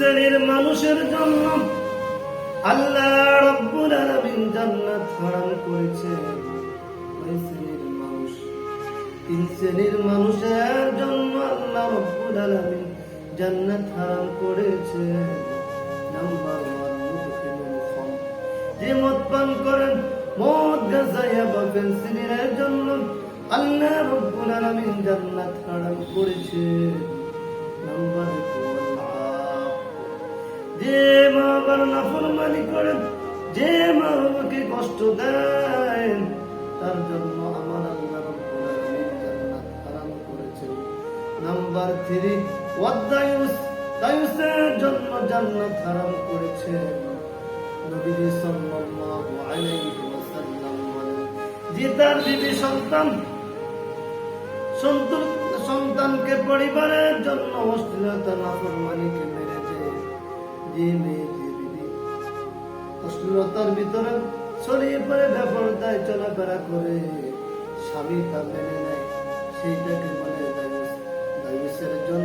শ্রেণীর মানুষের জন্য আল্লাহ রাব্বুল আলামিন জান্নাত হারাম করেছেন। ওই শ্রেণীর মানুষ, তিন শ্রেণীর মানুষের জন্য আল্লাহ রাব্বুল আলামিন জান্নাত হারাম করেছেন। নাম্বার 1, মুদখিলুল খামর, যে মদ পান করেন, মদ গাঁজা ইয়াবা ফেন্সিডিলের জন্য আল্লাহ রাব্বুল আলামিন জান্নাত হারাম করেছেন। নাম্বার 2, যে মা বাবার নাফরমানি করেন, যে মা বাবাকে কষ্ট দেন, তার জন্য আমার আল্লাহ রাব্বুল আলামিন জান্নাত হারাম করেছেন। নাম্বার 3, ওয়াদায়ুস, দায়ুসের জন্য জান্নাত হারাম করেছেন। নবী সাল্লাল্লাহু আলাইহি ওয়াসাল্লাম বলেন, যে তার বিবি সন্তানকে পরিবারের জন্য অশ্লীলতা নাফরমানিকে মেরে দেয়, যে মেয়ে যে বিবি অশ্লীলতার ভিতরে ছড়িয়ে পড়ে বেপরদায় চলাফেরা করে, স্বামী তা মেনে নেয়, সেইটাকে বলে দায়ুসের জন্য